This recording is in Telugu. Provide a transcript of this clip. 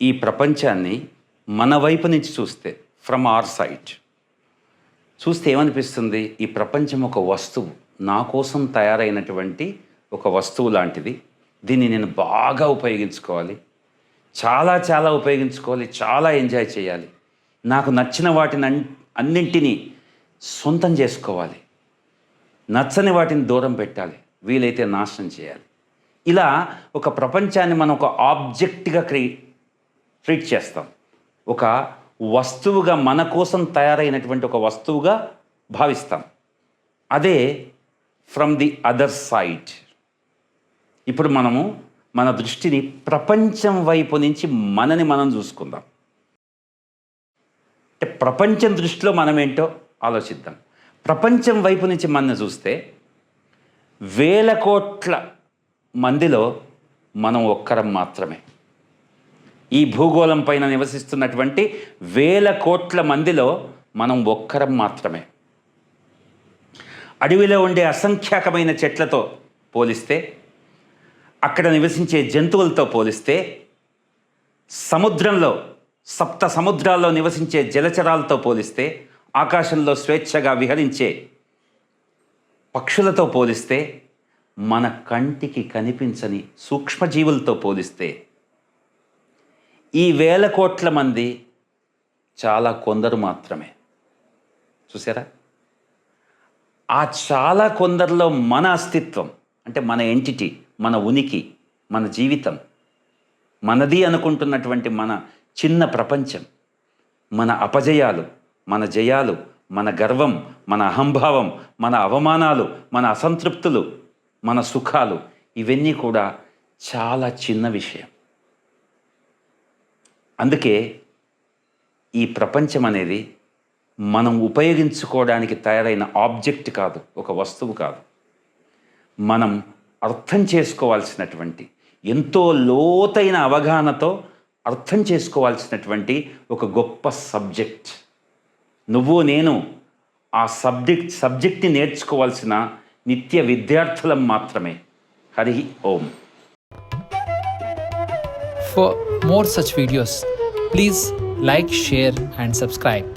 ఈ ప్రపంచాన్ని మన వైపు నుంచి చూస్తే, ఫ్రమ్ అవర్ సైడ్ చూస్తే ఏమనిపిస్తుంది? ఈ ప్రపంచం ఒక వస్తువు, నా కోసం తయారైనటువంటి ఒక వస్తువు లాంటిది. దీన్ని నేను బాగా ఉపయోగించుకోవాలి, చాలా చాలా ఉపయోగించుకోవాలి, చాలా ఎంజాయ్ చేయాలి. నాకు నచ్చిన వాటిని అన్నింటినీ సొంతం చేసుకోవాలి, నచ్చని వాటిని దూరం పెట్టాలి, వీలైతే నాశనం చేయాలి. ఇలా ఒక ప్రపంచాన్ని మనం ఒక ఆబ్జెక్ట్గా ట్రీట్ చేస్తాం. ఒక వస్తువుగా, మన కోసం తయారైనటువంటి ఒక వస్తువుగా భావిస్తాం. అదే ఫ్రమ్ ది అదర్ సైడ్. ఇప్పుడు మనము మన దృష్టిని ప్రపంచం వైపు నుంచి మనని మనం చూసుకుందాం. అంటే ప్రపంచం దృష్టిలో మనం ఏంటో ఆలోచిద్దాం. ప్రపంచం వైపు నుంచి మనని చూస్తే వేల కోట్ల మందిలో మనం ఒక్కరం మాత్రమే. ఈ భూగోళం పైన నివసిస్తున్నటువంటి వేల కోట్ల మందిలో మనం ఒక్కరం మాత్రమే. అడవిలో ఉండే అసంఖ్యాకమైన చెట్లతో పోలిస్తే, అక్కడ నివసించే జంతువులతో పోలిస్తే, సముద్రంలో సప్త సముద్రాల్లో నివసించే జలచరాలతో పోలిస్తే, ఆకాశంలో స్వేచ్ఛగా విహరించే పక్షులతో పోలిస్తే, మన కంటికి కనిపించని సూక్ష్మజీవులతో పోలిస్తే ఈ వేల కోట్ల మంది చాలా కొందరు మాత్రమే. చూసారా? ఆ చాలా కొందరిలో మన అస్తిత్వం, అంటే మన ఎంటిటీ, మన ఉనికి, మన జీవితం, మనది అనుకుంటున్నటువంటి మన చిన్న ప్రపంచం, మన అపజయాలు, మన జయాలు, మన గర్వం, మన అహంభావం, మన అవమానాలు, మన అసంతృప్తులు, మన సుఖాలు, ఇవన్నీ కూడా చాలా చిన్న విషయం. అందుకే ఈ ప్రపంచం అనేది మనం ఉపయోగించుకోవడానికి తయారైన ఆబ్జెక్ట్ కాదు, ఒక వస్తువు కాదు. మనం అర్థం చేసుకోవాల్సినటువంటి, ఎంతో లోతైన అవగాహనతో అర్థం చేసుకోవాల్సినటువంటి ఒక గొప్ప సబ్జెక్ట్. నువ్వు నేను ఆ సబ్జెక్ట్ని నేర్చుకోవాల్సిన నిత్య విద్యార్థులం మాత్రమే. హరి ఓం. For more such videos, please like, share and subscribe.